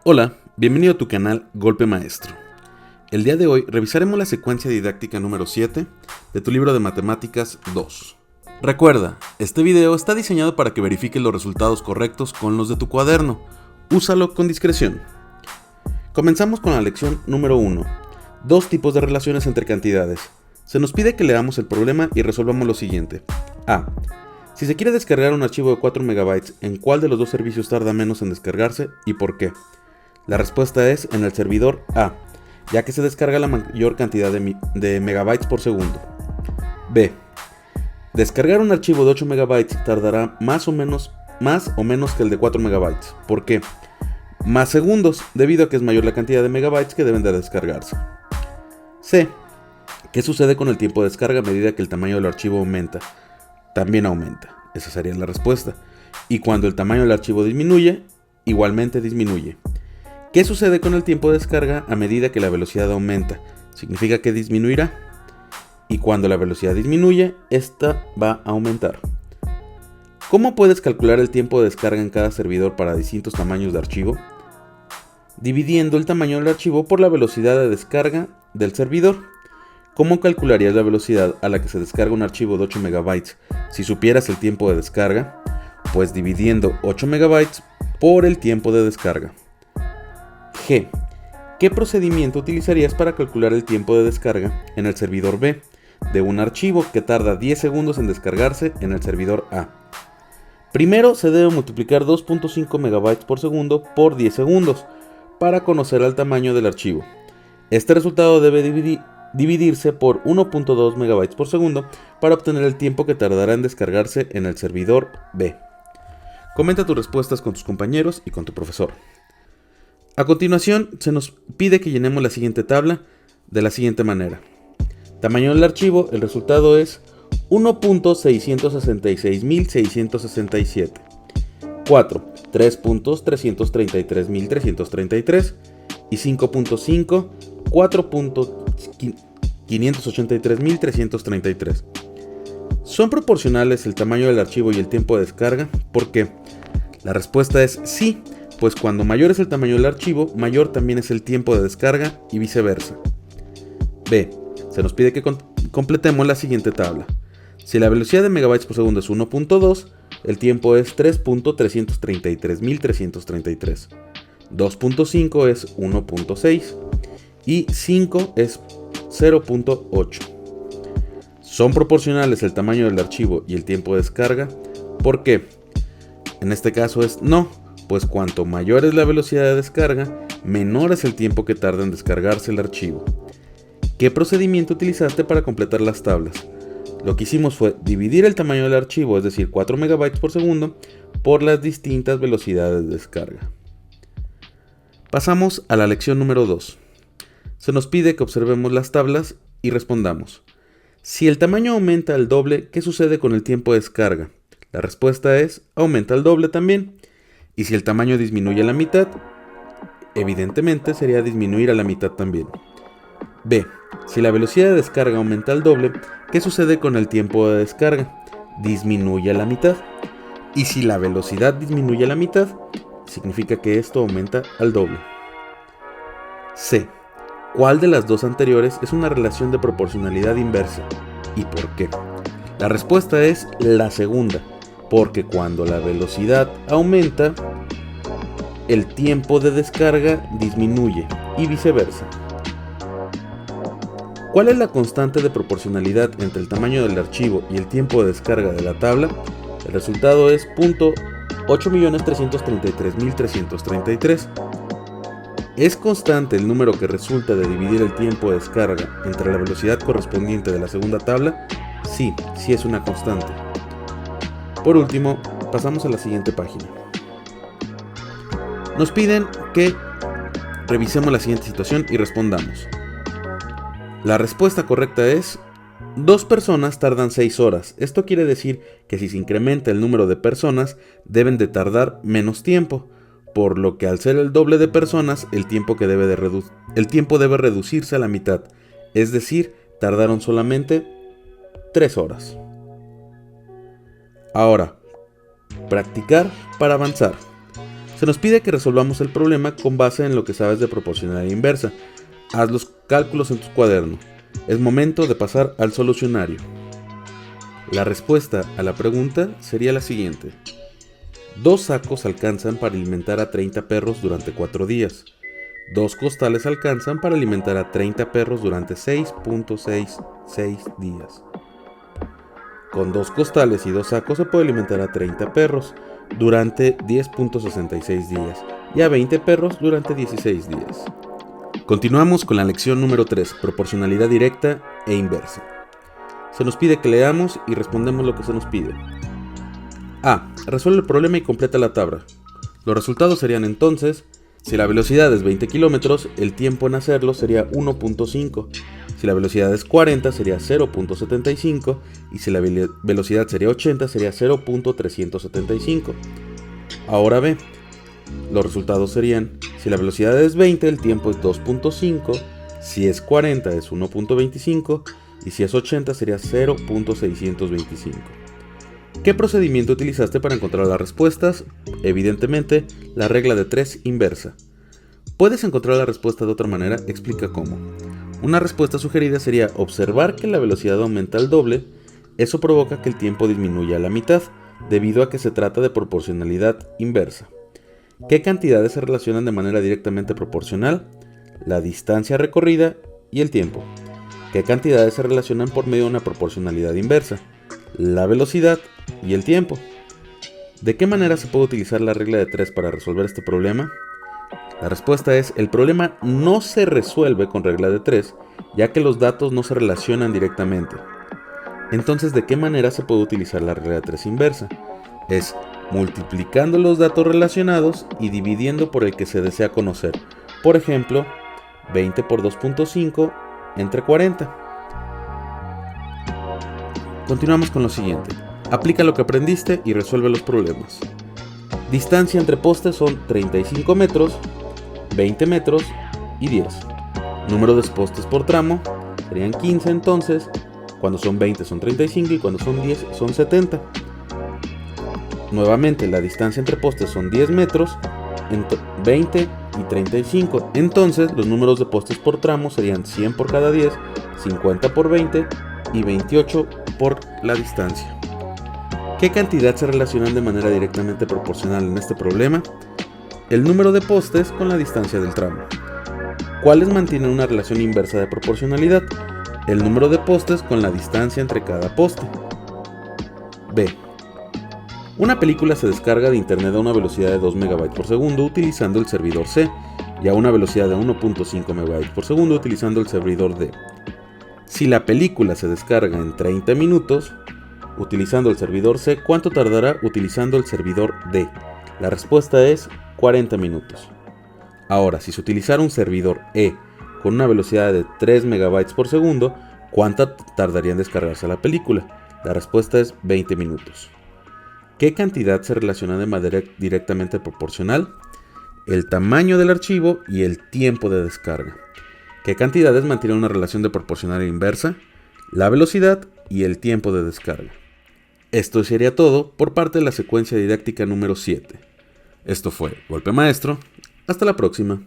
Hola, bienvenido a tu canal Golpe Maestro. El día de hoy revisaremos la secuencia didáctica número 7 de tu libro de Matemáticas 2. Recuerda, este video está diseñado para que verifiques los resultados correctos con los de tu cuaderno. Úsalo con discreción. Comenzamos con la lección número 1. Dos tipos de relaciones entre cantidades. Se nos pide que leamos el problema y resolvamos lo siguiente. A. Si se quiere descargar un archivo de 4 MB, ¿en cuál de los dos servicios tarda menos en descargarse y por qué? La respuesta es en el servidor A, ya que se descarga la mayor cantidad de megabytes por segundo. B. Descargar un archivo de 8 MB tardará más o menos que el de 4 MB. ¿Por qué? Más segundos, debido a que es mayor la cantidad de megabytes que deben de descargarse. C. ¿Qué sucede con el tiempo de descarga a medida que el tamaño del archivo aumenta? También aumenta. Esa sería la respuesta. Y cuando el tamaño del archivo disminuye, igualmente disminuye. ¿Qué sucede con el tiempo de descarga a medida que la velocidad aumenta? Significa que disminuirá. Y cuando la velocidad disminuye, esta va a aumentar. ¿Cómo puedes calcular el tiempo de descarga en cada servidor para distintos tamaños de archivo? Dividiendo el tamaño del archivo por la velocidad de descarga del servidor. ¿Cómo calcularías la velocidad a la que se descarga un archivo de 8 MB si supieras el tiempo de descarga? Pues dividiendo 8 MB por el tiempo de descarga. G. ¿Qué procedimiento utilizarías para calcular el tiempo de descarga en el servidor B de un archivo que tarda 10 segundos en descargarse en el servidor A? Primero se debe multiplicar 2.5 MB por segundo por 10 segundos para conocer el tamaño del archivo. Este resultado debe dividirse por 1.2 MB por segundo para obtener el tiempo que tardará en descargarse en el servidor B. Comenta tus respuestas con tus compañeros y con tu profesor. A continuación, se nos pide que llenemos la siguiente tabla de la siguiente manera. Tamaño del archivo, el resultado es 1.666.667. 4, 3.333.333 y 5.5, 4.583.333. ¿Son proporcionales el tamaño del archivo y el tiempo de descarga? ¿Por qué? La respuesta es sí, pues cuando mayor es el tamaño del archivo, mayor también es el tiempo de descarga y viceversa. B. Se nos pide que completemos la siguiente tabla. Si la velocidad de megabytes por segundo es 1.2, el tiempo es 3.333.333. 2.5 es 1.6 y 5 es 0.8. ¿Son proporcionales el tamaño del archivo y el tiempo de descarga? ¿Por qué? En este caso es no, pues cuanto mayor es la velocidad de descarga, menor es el tiempo que tarda en descargarse el archivo. ¿Qué procedimiento utilizaste para completar las tablas? Lo que hicimos fue dividir el tamaño del archivo, es decir, 4 MB por segundo, por las distintas velocidades de descarga. Pasamos a la lección número 2. Se nos pide que observemos las tablas y respondamos. Si el tamaño aumenta al doble, ¿qué sucede con el tiempo de descarga? La respuesta es, aumenta al doble también. Y si el tamaño disminuye a la mitad, evidentemente sería disminuir a la mitad también. B. Si la velocidad de descarga aumenta al doble, ¿qué sucede con el tiempo de descarga? Disminuye a la mitad. Y si la velocidad disminuye a la mitad, significa que esto aumenta al doble. C. ¿Cuál de las dos anteriores es una relación de proporcionalidad inversa? ¿Y por qué? La respuesta es la segunda, porque cuando la velocidad aumenta, el tiempo de descarga disminuye y viceversa. ¿Cuál es la constante de proporcionalidad entre el tamaño del archivo y el tiempo de descarga de la tabla? El resultado es 8.333.333. ¿Es constante el número que resulta de dividir el tiempo de descarga entre la velocidad correspondiente de la segunda tabla? Sí, sí es una constante. Por último, pasamos a la siguiente página. Nos piden que revisemos la siguiente situación y respondamos. La respuesta correcta es: 2 personas tardan 6 horas. Esto quiere decir que si se incrementa el número de personas, deben de tardar menos tiempo, por lo que al ser el doble de personas, el tiempo debe reducirse a la mitad, es decir, tardaron solamente 3 horas. Ahora, practicar para avanzar. Se nos pide que resolvamos el problema con base en lo que sabes de proporcionalidad inversa. Haz los cálculos en tu cuaderno. Es momento de pasar al solucionario. La respuesta a la pregunta sería la siguiente. 2 sacos alcanzan para alimentar a 30 perros durante 4 días. 2 costales alcanzan para alimentar a 30 perros durante 6.66 días. Con 2 costales y 2 sacos se puede alimentar a 30 perros durante 10.66 días y a 20 perros durante 16 días. Continuamos con la lección número 3, proporcionalidad directa e inversa. Se nos pide que leamos y respondemos lo que se nos pide. A. Resuelve el problema y completa la tabla. Los resultados serían entonces, si la velocidad es 20 km, el tiempo en hacerlo sería 1.5. Si la velocidad es 40 sería 0.75 y si la velocidad sería 80 sería 0.375. Ahora B. Los resultados serían, si la velocidad es 20 el tiempo es 2.5, si es 40 es 1.25 y si es 80 sería 0.625. ¿Qué procedimiento utilizaste para encontrar las respuestas? Evidentemente, la regla de 3 inversa. ¿Puedes encontrar la respuesta de otra manera? Explica cómo. Una respuesta sugerida sería observar que la velocidad aumenta al doble. Eso provoca que el tiempo disminuya a la mitad, debido a que se trata de proporcionalidad inversa. ¿Qué cantidades se relacionan de manera directamente proporcional? La distancia recorrida y el tiempo. ¿Qué cantidades se relacionan por medio de una proporcionalidad inversa? La velocidad y el tiempo. ¿De qué manera se puede utilizar la regla de 3 para resolver este problema? La respuesta es, el problema no se resuelve con regla de 3, ya que los datos no se relacionan directamente. Entonces, ¿de qué manera se puede utilizar la regla de 3 inversa? Es multiplicando los datos relacionados y dividiendo por el que se desea conocer. Por ejemplo, 20 por 2.5 entre 40. Continuamos con lo siguiente. Aplica lo que aprendiste y resuelve los problemas. Distancia entre postes son 35 metros, 20 metros y 10. Número de postes por tramo serían 15 entonces. Cuando son 20 son 35 y cuando son 10 son 70. Nuevamente la distancia entre postes son 10 metros, 20 y 35. Entonces los números de postes por tramo serían 100 por cada 10, 50 por 20 y 28 por la distancia. ¿Qué cantidad se relacionan de manera directamente proporcional en este problema? El número de postes con la distancia del tramo. ¿Cuáles mantienen una relación inversa de proporcionalidad? El número de postes con la distancia entre cada poste. B. Una película se descarga de internet a una velocidad de 2 MB por segundo utilizando el servidor C y a una velocidad de 1.5 MB por segundo utilizando el servidor D. Si la película se descarga en 30 minutos utilizando el servidor C, ¿cuánto tardará utilizando el servidor D? La respuesta es 40 minutos. Ahora, si se utilizara un servidor E con una velocidad de 3 MB por segundo, ¿cuánto tardaría en descargarse la película? La respuesta es 20 minutos. ¿Qué cantidad se relaciona de manera directamente proporcional? El tamaño del archivo y el tiempo de descarga. ¿Qué cantidades mantienen una relación de proporcionalidad inversa? La velocidad y el tiempo de descarga. Esto sería todo por parte de la secuencia didáctica número 7. Esto fue Golpe Maestro. Hasta la próxima.